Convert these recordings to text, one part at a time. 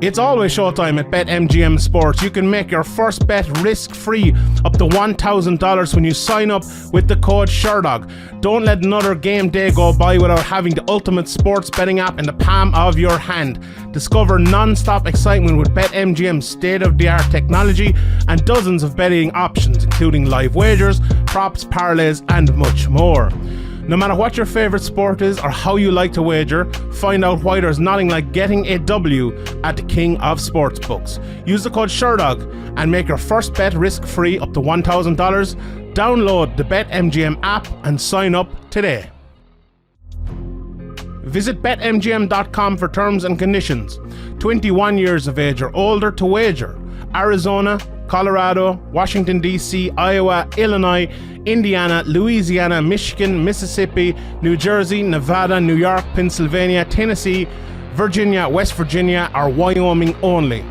It's always showtime at BetMGM Sports. You can make your first bet risk-free up to $1,000 when you sign up with the code Sherdog. Don't let another game day go by without having the ultimate sports betting app in the palm of your hand. Discover non-stop excitement with BetMGM's state-of-the-art technology and dozens of betting options, including live wagers, props, parlays, and much more. No matter what your favorite sport is or how you like to wager, find out why there's nothing like getting a W at the king of sportsbooks. Use the code Sherdog and make your first bet risk-free up to $1,000. Download the BetMGM app and sign up today. Visit BetMGM.com for terms and conditions. 21 years of age or older to wager. Arizona, Colorado, Washington, D.C., Iowa, Illinois, Indiana, Louisiana, Michigan, Mississippi, New Jersey, Nevada, New York, Pennsylvania, Tennessee, Virginia, West Virginia, or Wyoming only.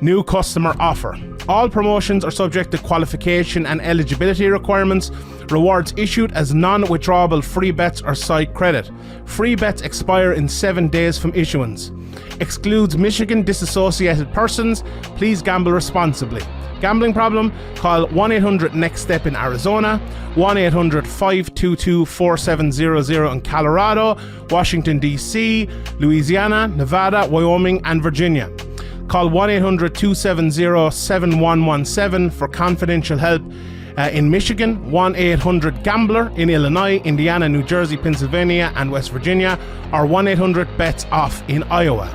New customer offer. All promotions are subject to qualification and eligibility requirements. Rewards issued as non-withdrawable free bets or site credit. Free bets expire in 7 days from issuance. Excludes Michigan disassociated persons. Please gamble responsibly. Gambling problem? Call 1-800-NEXT-STEP in Arizona, 1-800-522-4700 in Colorado, Washington, D.C., Louisiana, Nevada, Wyoming, and Virginia. Call 1-800-270-7117 for confidential help. In Michigan, 1-800-GAMBLER. In Illinois, Indiana, New Jersey, Pennsylvania, and West Virginia, or 1-800-BETS-OFF in Iowa.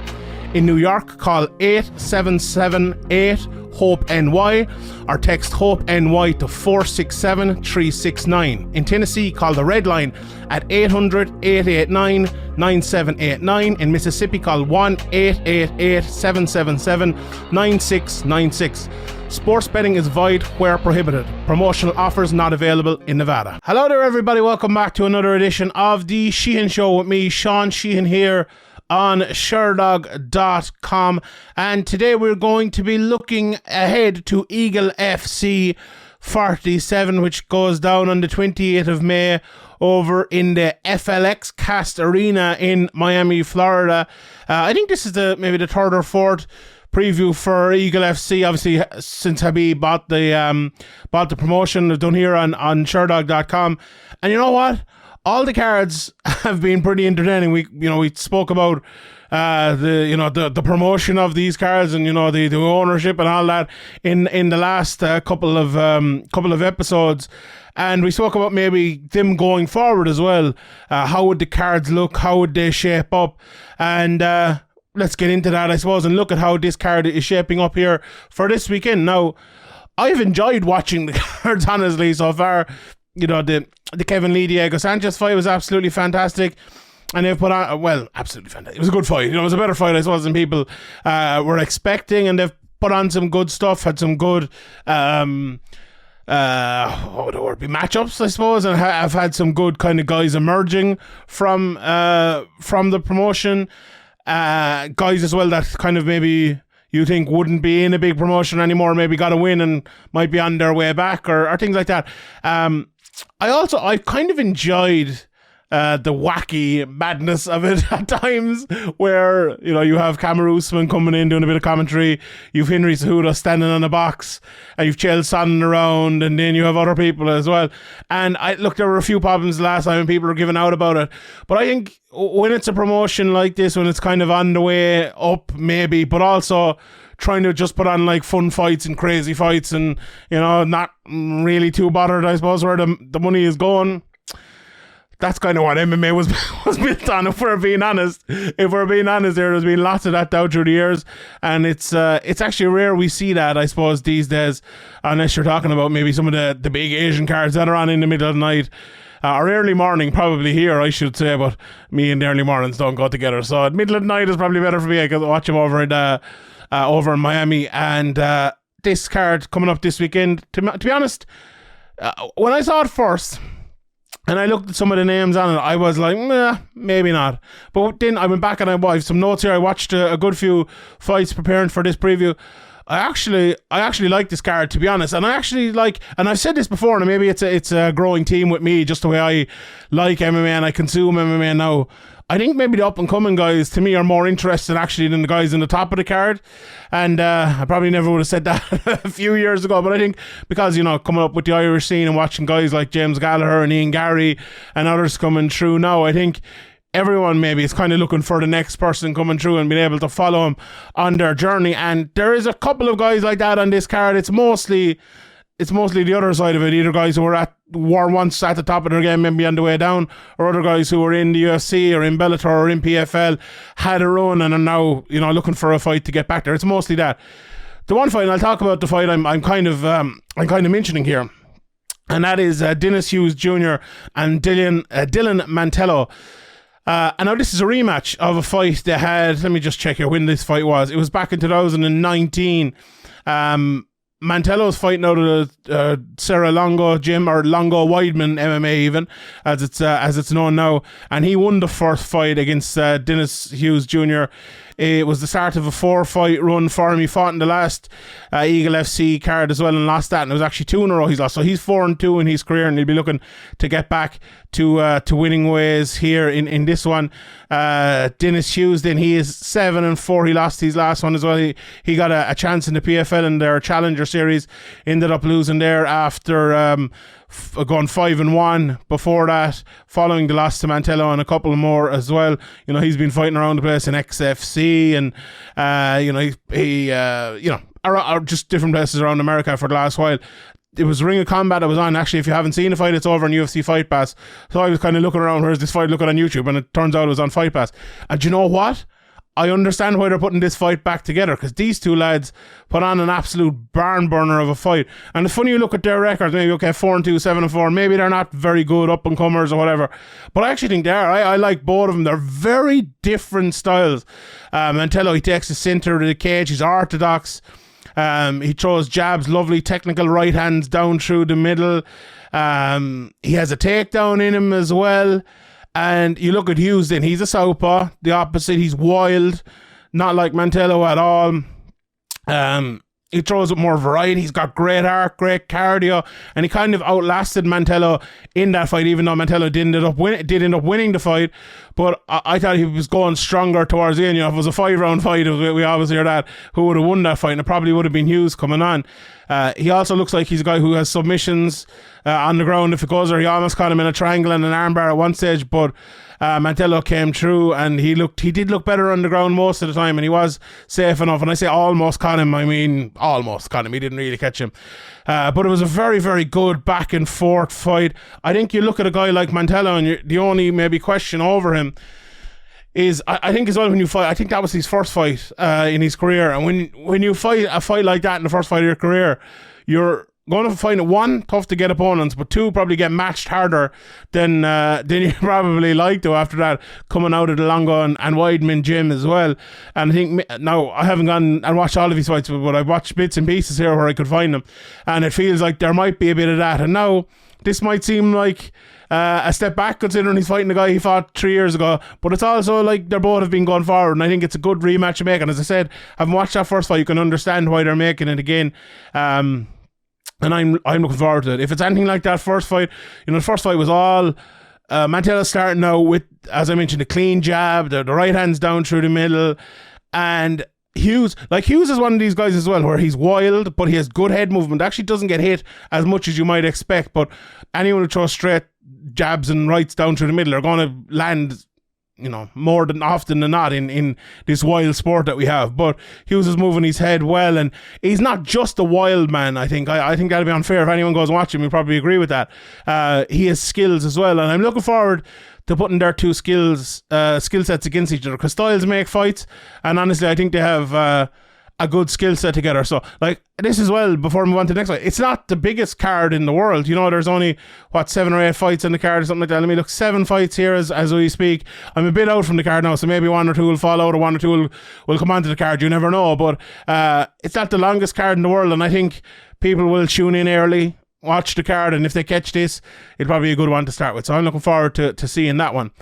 In New York, call 8778-HOPE-NY or text HOPE-NY to 467-369. In Tennessee, call the Red Line at 800-889-9789. In Mississippi, call 1-888-777-9696. Sports betting is void where prohibited. Promotional offers not available in Nevada. Hello there, everybody. Welcome back to another edition of the Sheehan Show with me, Sean Sheehan, here on Sherdog.com. And today we're going to be looking ahead to Eagle FC 47, which goes down on the 28th of May over in the FLX Cast Arena in Miami, Florida. I think this is maybe the third or fourth preview for Eagle FC, obviously, since Khabib bought the promotion done here on Sherdog.com. And you know what? All the cards have been pretty entertaining. We spoke about the promotion of these cards and the ownership and all that in the last couple of episodes, and we spoke about maybe them going forward as well. How would the cards look? How would they shape up? And let's get into that, I suppose, and look at how this card is shaping up here for this weekend. Now, I've enjoyed watching the cards, honestly, so far. The Kevin Lee Diego Sanchez fight was absolutely fantastic, and they've put on, absolutely fantastic. It was a good fight. It was a better fight, I suppose, than people were expecting, and they've put on some good stuff, had some good what would the word be, matchups, I suppose, and have had some good kind of guys emerging from the promotion, guys as well that kind of maybe you think wouldn't be in a big promotion anymore, maybe got a win and might be on their way back or things like that. I kind of enjoyed the wacky madness of it at times, where you have Kamaru Usman coming in doing a bit of commentary, you've Henry Cejudo standing on the box, and you've Chael Sonnen around, and then you have other people as well. And there were a few problems last time and people were giving out about it, but I think when it's a promotion like this, when it's kind of on the way up maybe, but also trying to just put on like fun fights and crazy fights and not really too bothered, I suppose, where the money is going. That's kind of what MMA was built on, if we're being honest. There's been lots of that down through the years, and it's actually rare we see that, I suppose, these days, unless you're talking about maybe some of the big Asian cards that are on in the middle of the night, or early morning, probably here, I should say, but me and the early mornings don't go together, so middle of the night is probably better for me. I can watch them over in Miami, and this card coming up this weekend, to be honest, when I saw it first, and I looked at some of the names on it, I was like, maybe not. But then I went back and I have some notes here. I watched a good few fights preparing for this preview. I actually like this card, to be honest. And I actually like, and I've said this before, and maybe it's a growing theme with me, just the way I like MMA and I consume MMA now. I think maybe the up-and-coming guys, to me, are more interesting actually than the guys in the top of the card. And I probably never would have said that a few years ago, but I think because, coming up with the Irish scene and watching guys like James Gallagher and Ian Gary and others coming through now, I think everyone maybe is kind of looking for the next person coming through and being able to follow them on their journey. And there is a couple of guys like that on this card. It's mostly the other side of it, either guys who were once at the top of their game, maybe on the way down, or other guys who were in the UFC or in Bellator or in PFL, had a run and are now, looking for a fight to get back there. It's mostly that. The one fight, and I'll talk about the fight I'm kind of mentioning here, and that is Dennis Hughes Jr. and Dylan Mantello. And now this is a rematch of a fight they had. Let me just check here when this fight was. It was back in 2019. Mantello's fighting out of the Serra Longo gym, or Longo Weidman MMA even, as it's known now, and he won the first fight against Dennis Hughes Jr. It was the start of a 4-fight run for him. He fought in the last Eagle FC card as well and lost that, and it was actually 2 in a row he's lost. So he's 4-2 in his career, and he'll be looking to get back to winning ways here in this one. Dennis Hughes, then he is 7-4. He lost his last one as well. He got a chance in the PFL in their Challenger Series, ended up losing there after going 5-1 before that, following the loss to Mantello and a couple more as well. He's been fighting around the place in XFC and just different places around America for the last while. It was Ring of Combat I was on. Actually, if you haven't seen the fight, it's over on UFC Fight Pass. So I was kind of looking around, where's this fight looking on YouTube, and it turns out it was on Fight Pass. And you know what? I understand why they're putting this fight back together, because these two lads put on an absolute barn burner of a fight. And it's funny, you look at their records, maybe 4-2, 7-4, maybe they're not very good up and comers or whatever, but I actually think they are. I like both of them. They're very different styles. Mantello, he takes the center of the cage, he's orthodox. He throws jabs, lovely technical right hands down through the middle. He has a takedown in him as well. And you look at Hughes, then he's a southpaw, the opposite. He's wild, not like Mantello at all. He throws with more variety. He's got great heart, great cardio, and he kind of outlasted Mantello in that fight, even though Mantello did end up winning the fight. But I thought he was going stronger towards the end. If it was a 5-round fight, we always hear that, who would have won that fight, and it probably would have been Hughes coming on. He also looks like he's a guy who has submissions on the ground if it goes there. He almost caught him in a triangle and an armbar at one stage, but Mantello came through, and he did look better on the ground most of the time, and he was safe enough. And I say almost caught him, I mean almost caught him. He didn't really catch him. But it was a very, very good back and forth fight. I think you look at a guy like Mantello, and the only maybe question over him is, I think as well, when you fight, I think that was his first fight in his career, and when you fight a fight like that in the first fight of your career, you're going to find it, 1, tough to get opponents, but 2, probably get matched harder than you probably like to after that, coming out of the Longo and Weidman gym as well. And I think, now I haven't gone and watched all of his fights, but I've watched bits and pieces here where I could find them, and it feels like there might be a bit of that. And now this might seem like a step back, considering he's fighting the guy he fought 3 years ago, but it's also like they both have been going forward, and I think it's a good rematch to make. And as I said, having watched that first fight, you can understand why they're making it again. And I'm looking forward to it. If it's anything like that first fight, the first fight was all Mantello starting out with, as I mentioned, a clean jab, the right hand's down through the middle, and Hughes is one of these guys as well, where he's wild, but he has good head movement. Actually doesn't get hit as much as you might expect, but anyone who throws straight jabs and rights down through the middle are going to land, more than often than not in this wild sport that we have. But Hughes is moving his head well, and he's not just a wild man. I think that'd be unfair if anyone goes and watch him. You'll probably agree with that. He has skills as well, and I'm looking forward to putting their two skill sets against each other, because styles make fights, and honestly I think they have a good skill set together. So like this as well, before we move on to the next fight, it's not the biggest card in the world. There's only 7 or 8 fights in the card or something like that. Let me look, 7 fights here as we speak. I'm a bit out from the card now, so maybe 1 or 2 will fall out, or 1 or 2 will come onto the card. You never know, but it's not the longest card in the world, and I think people will tune in early, watch the card, and if they catch this, it'll probably be a good one to start with. So I'm looking forward to seeing that one.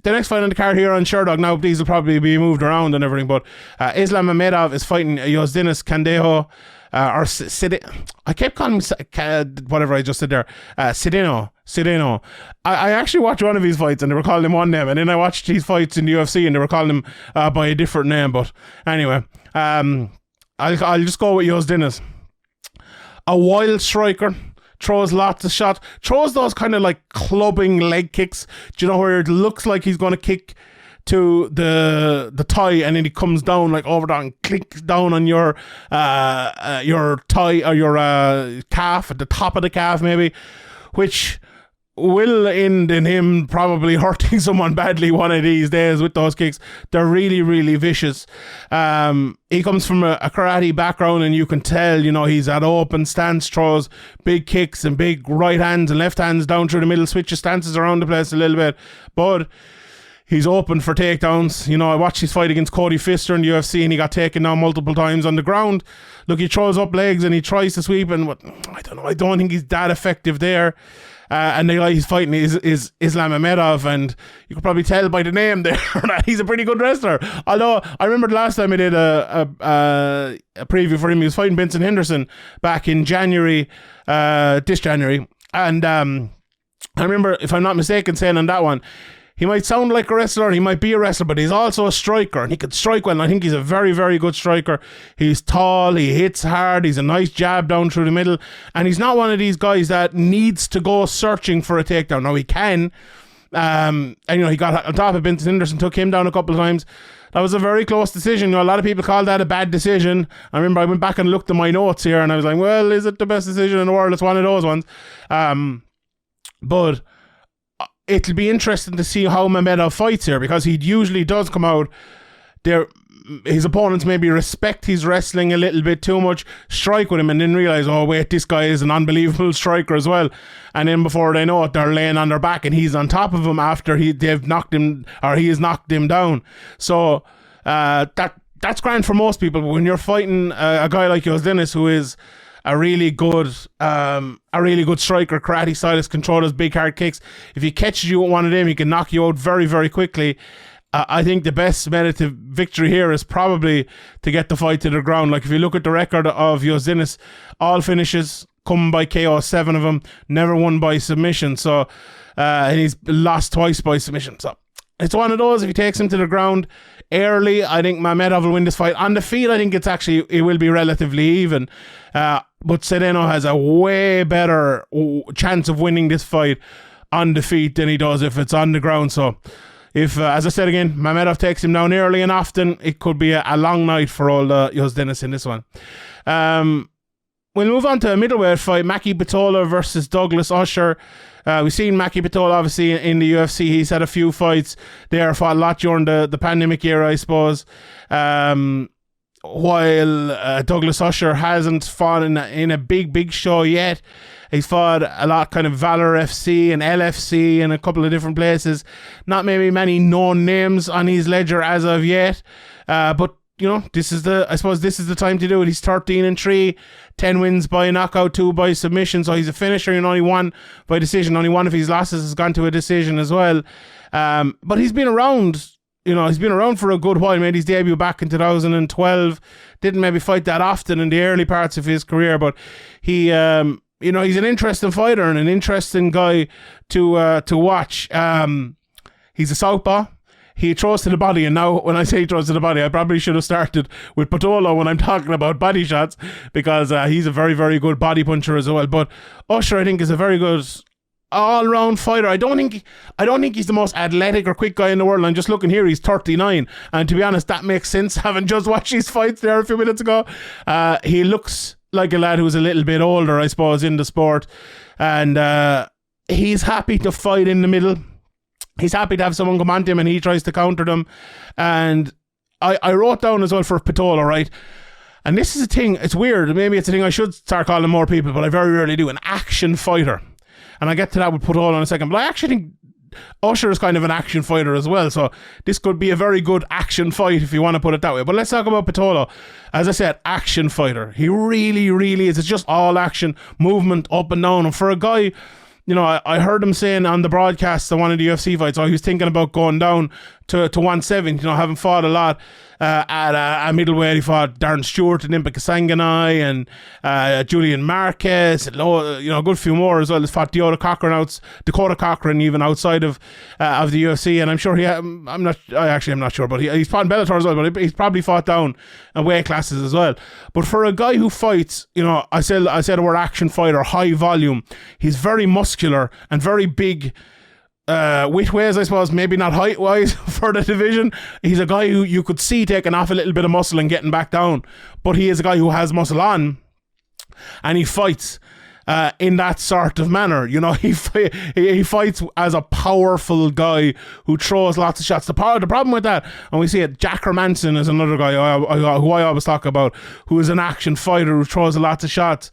The next fight on the card here on Sherdog. Now, these will probably be moved around and everything, but Islam Mamedov is fighting Yosdinas Candejo. I kept calling him whatever I just said there. Sideno. I actually watched one of his fights and they were calling him one name, and then I watched his fights in the UFC and they were calling him by a different name. But anyway, I'll just go with Yosdinas. A wild striker. Throws lots of shots. Throws those kind of like clubbing leg kicks. Do you know where it looks like he's going to kick to the thigh, and then he comes down like over that and clicks down on your thigh or your calf, at the top of the calf maybe, which will end in him probably hurting someone badly one of these days with those kicks. They're really, really vicious. He comes from a karate background, and you can tell, you know, he's at open stance, throws big kicks and big right hands and left hands down through the middle, switches stances around the place a little bit, but he's open for takedowns. You know, I watched his fight against Cody Fister in the UFC, and he got taken down multiple times on the ground. Look, he throws up legs and he tries to sweep, and I don't know, I don't think he's that effective there. And the guy he's fighting is Islam Mamedov, and you can probably tell by the name there that he's a pretty good wrestler. Although I remember the last time I did a preview for him, he was fighting Benson Henderson back in January, this January, and I remember, if I'm not mistaken, saying on that one, he might sound like a wrestler and he might be a wrestler, but he's also a striker, and he can strike well, and I think he's a very, very good striker. He's tall, he hits hard, he's a nice jab down through the middle, and he's not one of these guys that needs to go searching for a takedown. Now, he can, and you know, he got on top of Benson Henderson, took him down a couple of times. That was a very close decision. You know, a lot of people call that a bad decision. I remember I went back and looked at my notes here, and I was like, well, is it the best decision in the world? It's one of those ones. But it'll be interesting to see how Mamedov fights here, because he usually does come out there. His opponents maybe respect his wrestling a little bit too much, strike with him, and then realize, oh wait, this guy is an unbelievable striker as well. And then before they know it, they're laying on their back and he's on top of him after they've knocked him, or he has knocked him down. So that's grand for most people. But when you're fighting a guy like Yosdinas, who is a really good striker, karate stylist, controls big hard kicks, if he catches you with one of them, he can knock you out very, very quickly. I think the best method to victory here is probably to get the fight to the ground. Like, if you look at the record of Yosdinas, all finishes come by KO, 7 of them, never won by submission. So, and he's lost twice by submission. So it's one of those, if he takes him to the ground early, I think Mamedov will win this fight. On the feet, I think it will be relatively even. But Sedeno has a way better chance of winning this fight on the feet than he does if it's on the ground. So if, as I said again, Mamedov takes him down early and often, it could be a long night for all the Yosdinas in this one. We'll move on to a middleweight fight, Maki Pitolo versus Douglas Usher. We've seen Maki Pitolo obviously in the UFC. He's had a few fights there, fought a lot during the pandemic era, I suppose. While Douglas Usher hasn't fought in a big show yet. He's fought a lot kind of Valor FC and LFC and a couple of different places. Not maybe many known names on his ledger as of yet. But you know, I suppose this is the time to do it. He's 13-3, 10 wins by knockout, 2 by submission. So he's a finisher, and only 1 by decision. Only 1 of his losses has gone to a decision as well. But he's been around. You know, he's been around for a good while. Made his debut back in 2012. Didn't maybe fight that often in the early parts of his career, but he, you know, he's an interesting fighter and an interesting guy to watch. He's a southpaw. He throws to the body, and now when I say he throws to the body, I probably should have started with Pitolo when I'm talking about body shots, because he's a very, very good body puncher as well. But Usher, I think, is a very good all-round fighter. I don't think he's the most athletic or quick guy in the world. I'm just looking here, he's 39, and to be honest, that makes sense, having just watched his fights there a few minutes ago. He looks like a lad who's a little bit older, I suppose, in the sport, and he's happy to fight in the middle. He's happy to have someone come on to him and he tries to counter them. And I wrote down as well for Pitolo, right? And this is a thing, it's weird, maybe it's a thing I should start calling more people, but I very rarely do, an action fighter. And I'll get to that with Pitolo in a second, but I actually think Usher is kind of an action fighter as well, so this could be a very good action fight if you want to put it that way. But let's talk about Pitolo. As I said, action fighter. He really, really is. It's just all action, movement up and down. And for a guy you know, I heard him saying on the broadcast of one of the UFC fights, he was thinking about going down to 170, you know, having fought a lot at middleweight. He fought Darren Stewart and Impa Kasanganai and Julian Marquez, you know, a good few more as well. He's fought Dakota Cochran even outside of the UFC, and I'm sure I'm not sure, but he's fought in Bellator as well, but he's probably fought down in weight classes as well. But for a guy who fights, you know, I said the word action fighter, high volume, he's very muscular and very big width-wise, I suppose, maybe not height-wise for the division. He's a guy who you could see taking off a little bit of muscle and getting back down, but he is a guy who has muscle on, and he fights in that sort of manner. You know, he fights as a powerful guy who throws lots of shots. The problem with that, and we see it, Jack Hermanson is another guy who I always talk about, who is an action fighter who throws lots of shots.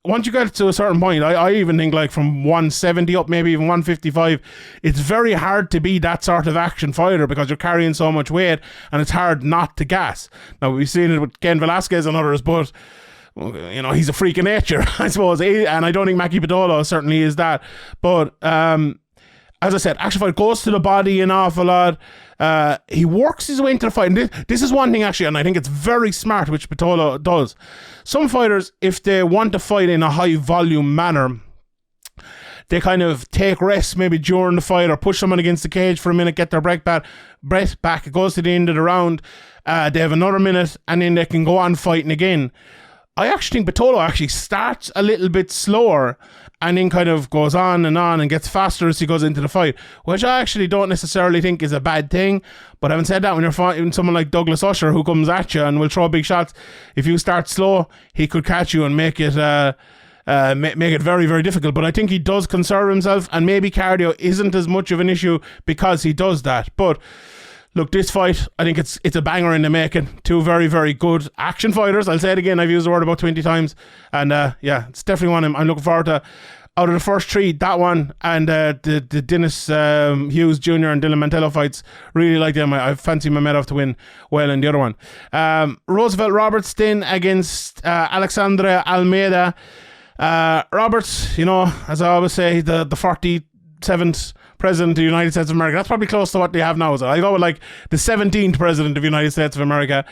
Once you get to a certain point, I even think like from 170 up, maybe even 155, it's very hard to be that sort of action fighter because you're carrying so much weight and it's hard not to gas. Now, we've seen it with Ken Velasquez and others, but, you know, he's a freak of nature, I suppose, and I don't think Maki Pitolo certainly is that. But as I said, action fight goes to the body an awful lot. He works his way into the fight. And this is one thing, actually, and I think it's very smart, which Pitolo does. Some fighters, if they want to fight in a high volume manner, they kind of take rest maybe during the fight or push someone against the cage for a minute, get their breath back. It goes to the end of the round. They have another minute, and then they can go on fighting again. I actually think Pitolo actually starts a little bit slower and then kind of goes on and gets faster as he goes into the fight, which I actually don't necessarily think is a bad thing. But having said that, when you're fighting someone like Douglas Usher who comes at you and will throw big shots, if you start slow, he could catch you and make it very, very difficult. But I think he does conserve himself, and maybe cardio isn't as much of an issue because he does that. But look, this fight, I think it's a banger in the making. Two very, very good action fighters. I'll say it again, I've used the word about 20 times. And yeah, it's definitely one I'm looking forward to. Out of the first three, that one and the Dennis Hughes Jr. and Dylan Mantello fights, really like them. I fancy Mamedov to win well in the other one. Roosevelt Roberts then against Alexandre Almeida. Roberts, you know, as I always say, the 47th president of the United States of America. That's probably close to what they have now. So I go with like the 17th president of the United States of America.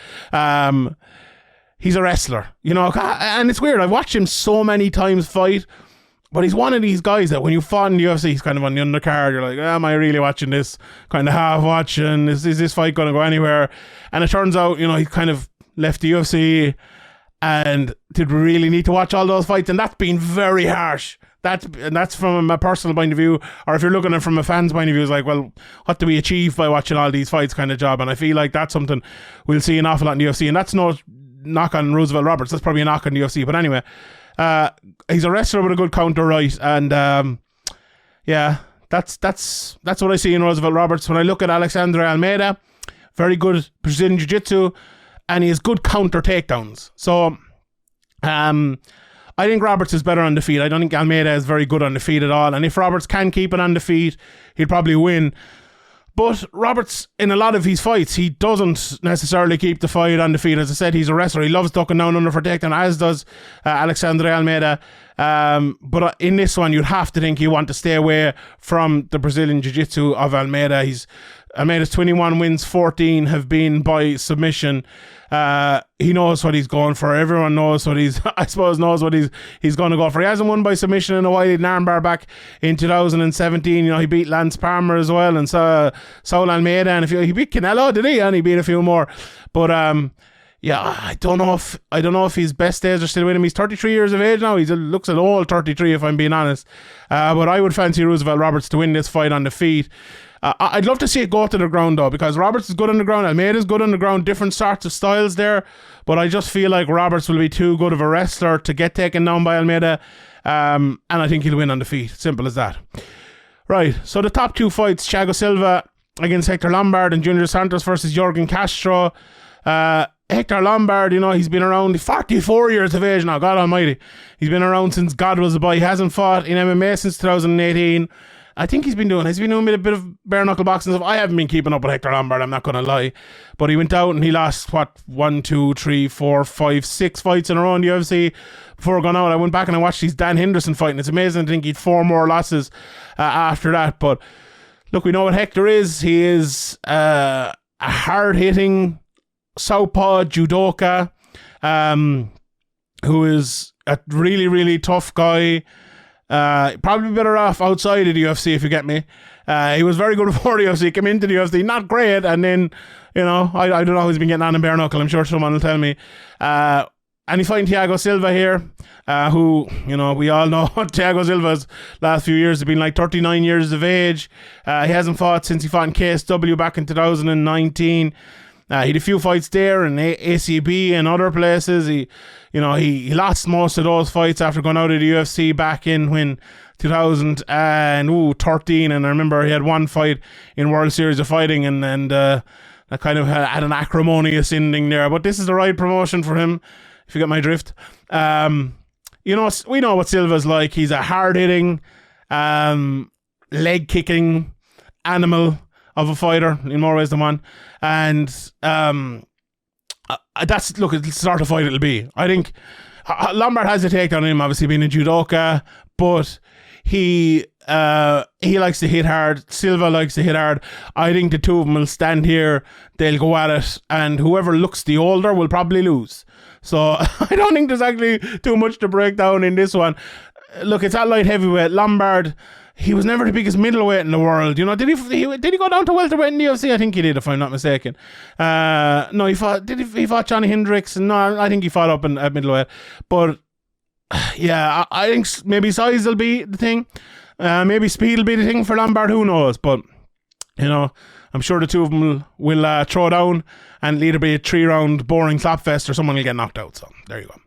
He's a wrestler, you know, and it's weird. I've watched him so many times fight, but he's one of these guys that when you fought in the UFC, he's kind of on the undercard. You're like, am I really watching this? Kind of half watching. Is this fight going to go anywhere? And it turns out, you know, he kind of left the UFC, and did we really need to watch all those fights? And that's been very harsh. That's from a personal point of view, or if you're looking at it from a fan's point of view, it's like, well, what do we achieve by watching all these fights kind of job? And I feel like that's something we'll see an awful lot in the UFC, and that's no knock on Roosevelt Roberts, that's probably a knock on the UFC, but anyway, he's a wrestler with a good counter right, and yeah, that's what I see in Roosevelt Roberts. When I look at Alexandre Almeida, very good Brazilian Jiu-Jitsu, and he has good counter takedowns. So I think Roberts is better on the feet. I don't think Almeida is very good on the feet at all. And if Roberts can keep it on the feet, he'll probably win. But Roberts, in a lot of his fights, he doesn't necessarily keep the fight on the feet. As I said, he's a wrestler. He loves ducking down under for takedown, as does Alexandre Almeida. But in this one, you'd have to think you want to stay away from the Brazilian Jiu-Jitsu of Almeida. Almeida's 21 wins, 14 have been by submission. He knows what he's going for. Everyone knows what he's going to go for. He hasn't won by submission in a while. He had an armbar back in 2017. You know, he beat Lance Palmer as well, and Saul Almeida, and he beat Canelo, did he? And he beat a few more. But yeah, I don't know if his best days are still with him. He's 33 years of age now. He looks an old 33, if I'm being honest. But I would fancy Roosevelt Roberts to win this fight on the feet. I'd love to see it go to the ground though, because Roberts is good on the ground, Almeida is good on the ground, different sorts of styles there, but I just feel like Roberts will be too good of a wrestler to get taken down by Almeida, and I think he'll win on the feet. Simple as that. Right, so the top two fights, Thiago Silva against Hector Lombard and Junior Dos Santos versus Yorgan Castro. Hector Lombard, you know, he's been around, he's 44 years of age now, God almighty. He's been around since God was a boy. He hasn't fought in MMA since 2018. I think he's been doing a bit of bare knuckle boxing stuff. I haven't been keeping up with Hector Lombard, I'm not going to lie. But he went out and he lost, 1, 2, 3, 4, 5, 6 fights in a row in the UFC. Before going out, I went back and I watched his Dan Henderson fight, and it's amazing to think he'd 4 more losses after that. But look, we know what Hector is. He is a hard-hitting southpaw judoka who is a really, really tough guy. Probably better off outside of the UFC, if you get me. He was very good before the UFC, came into the UFC, not great, and then, I don't know who's been getting on in bare knuckle. I'm sure someone will tell me. And he's fighting Thiago Silva here, who, we all know Thiago Silva's last few years have been like 39 years of age. He hasn't fought since he fought in KSW back in 2019. He had a few fights there in ACB and other places. He lost most of those fights after going out of the UFC back in 2013. And I remember he had one fight in World Series of Fighting, and that kind of had an acrimonious ending there. But this is the right promotion for him, if you get my drift. We know what Silva's like. He's a hard-hitting, leg-kicking animal of a fighter in more ways than one. And it's the sort of fight it'll be. I think Lombard has a takedown on him, obviously being a judoka, but he likes to hit hard. Silva likes to hit hard. I think the two of them will stand here, they'll go at it, and whoever looks the older will probably lose. So I don't think there's actually too much to break down in this one. Look, it's at light heavyweight. Lombard, he was never the biggest middleweight in the world. Did he go down to welterweight in the UFC? I think he did, if I'm not mistaken. No, he fought Johnny Hendricks? No, I think he fought up at middleweight. But yeah, I think maybe size will be the thing. Maybe speed will be the thing for Lombard. Who knows? But I'm sure the two of them will throw down, and it'll either be a 3-round boring slapfest or someone will get knocked out. So there you go.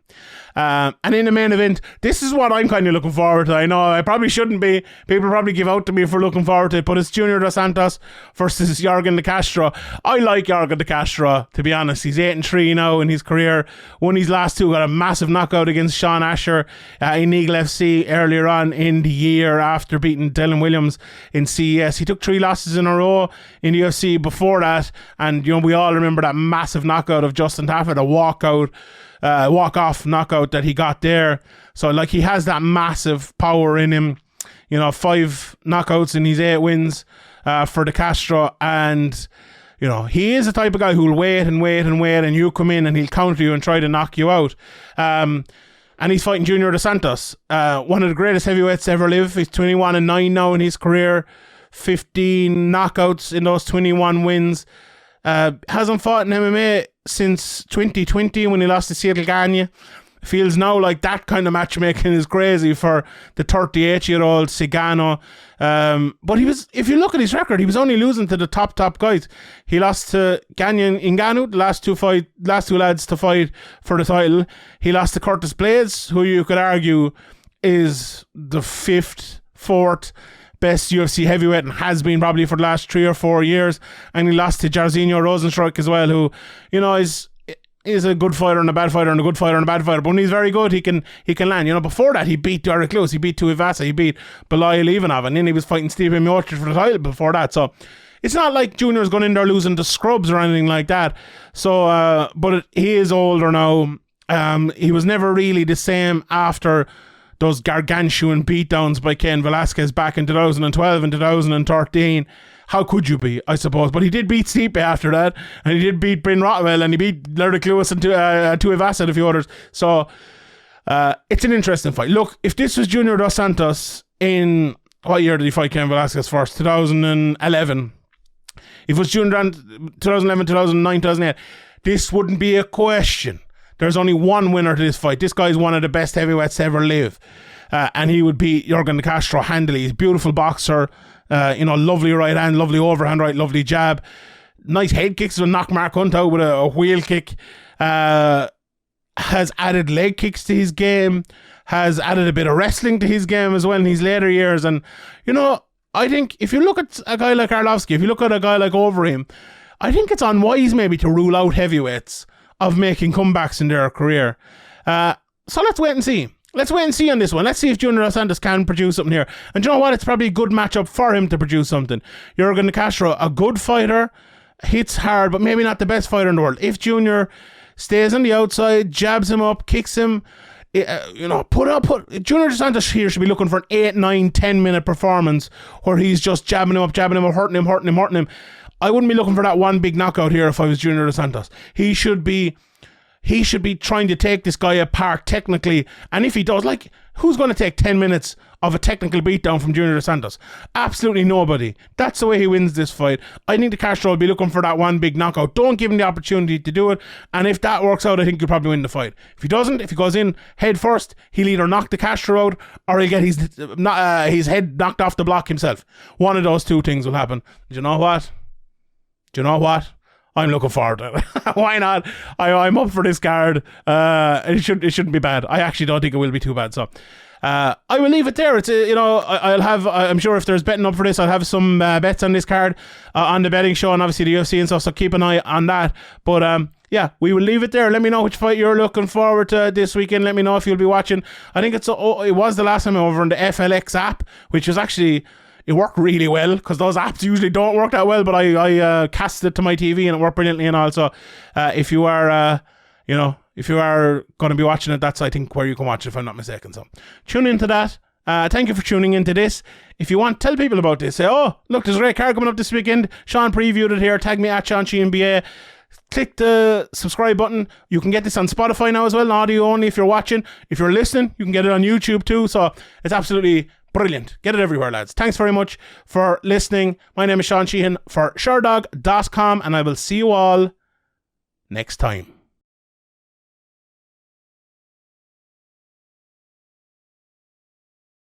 And in the main event, this is what I'm kind of looking forward to. I know I probably shouldn't be. People probably give out to me for looking forward to it, but it's Junior Dos Santos versus Yorgan de Castro. I like Yorgan de Castro, to be honest. He's 8-3 now in his career. Won his last 2, got a massive knockout against Sean Asher in Eagle FC earlier on in the year after beating Dylan Williams in CES. He took 3 losses in a row in the UFC before that, and we all remember that massive knockout of Justin Tafa, the walk-off knockout that he got there. So he has that massive power in him. 5 knockouts in his 8 wins for De Castro, and he is the type of guy who'll wait, and you come in and he'll counter you and try to knock you out. And he's fighting Junior Dos Santos, one of the greatest heavyweights to ever live. He's 21-9 now in his career, 15 knockouts in those 21 wins. Hasn't fought in MMA since 2020 when he lost to Cyril Gagne. Feels now like that kind of matchmaking is crazy for the 38-year-old Cigano. But if you look at his record, he was only losing to the top guys. He lost to Gagne and Ngannou, the last two lads to fight for the title. He lost to Curtis Blades, who you could argue is the 5th, 4th best UFC heavyweight and has been probably for the last 3 or 4 years. And he lost to Jairzinho Rosenstruck as well, who is a good fighter and a bad fighter and a good fighter and a bad fighter. But when he's very good, he can land. Before that, he beat Derek Lewis, he beat Tuivasa, he beat Belal Ivanov, and then he was fighting Steve Miocic for the title before that. So it's not like Junior's going in there losing to scrubs or anything like that. So, but he is older now. He was never really the same after those gargantuan beatdowns by Ken Velasquez back in 2012 and 2013. How could you be, I suppose? But he did beat Stipe after that, and he did beat Bryn Rottwell, and he beat Derek Lewis and Tuivasa and a few others. So it's an interesting fight. Look, if this was Junior Dos Santos in, what year did he fight Ken Velasquez first? 2011. If it was Junior 2011, 2009, 2008, this wouldn't be a question. There's only one winner to this fight. This guy's one of the best heavyweights to ever live. And he would beat Yorgan de Castro handily. He's a beautiful boxer. Lovely right hand, lovely overhand right, lovely jab. Nice head kicks. Will knock Mark Hunt out with a wheel kick. Has added leg kicks to his game. Has added a bit of wrestling to his game as well in his later years. And, I think if you look at a guy like Arlovsky, if you look at a guy like Overeem, I think it's unwise maybe to rule out heavyweights of making comebacks in their career. So let's wait and see. let's wait and see on this one. Let's see if Junior Dos Santos can produce something here. And you know what? It's probably a good matchup for him to produce something. Yorgan de Castro, a good fighter, hits hard, but maybe not the best fighter in the world. If Junior stays on the outside, jabs him up, kicks him, Junior Dos Santos here should be looking for an 8, 9, 10 minute performance where he's just jabbing him up, hurting him. I wouldn't be looking for that one big knockout here if I was Junior Dos Santos. He should be trying to take this guy apart technically, and if he does, like, who's going to take 10 minutes of a technical beatdown from Junior Dos Santos? Absolutely nobody. That's the way he wins this fight. I think the Castro will be looking for that one big knockout. Don't give him the opportunity to do it, and if that works out, I think he'll probably win the fight. If he doesn't, if he goes in head first, he'll either knock the Castro out or he'll get his head knocked off the block himself. One of those two things will happen. Do you know what? I'm looking forward to it. Why not? I'm up for this card. It shouldn't be bad. I actually don't think it will be too bad. So I will leave it there. It's I'm sure if there's betting up for this, I'll have some bets on this card on the betting show and obviously the UFC and stuff. So keep an eye on that. But yeah, we will leave it there. Let me know which fight you're looking forward to this weekend. Let me know if you'll be watching. I think it was the last time over on the FLX app, which was actually. It worked really well because those apps usually don't work that well, but I cast it to my TV and it worked brilliantly. And also, if you are going to be watching it, that's I think where you can watch it if I'm not mistaken. So tune into that. Thank you for tuning into this. If you want, tell people about this. Say, oh, look, there's a great card coming up this weekend. Sean previewed it here. Tag me at Sean Sheehan BA. Click the subscribe button. You can get this on Spotify now as well, audio only if you're watching. If you're listening, you can get it on YouTube too. So it's absolutely brilliant. Get it everywhere, lads. Thanks very much for listening. My name is Sean Sheehan for Sherdog.com, and I will see you all next time.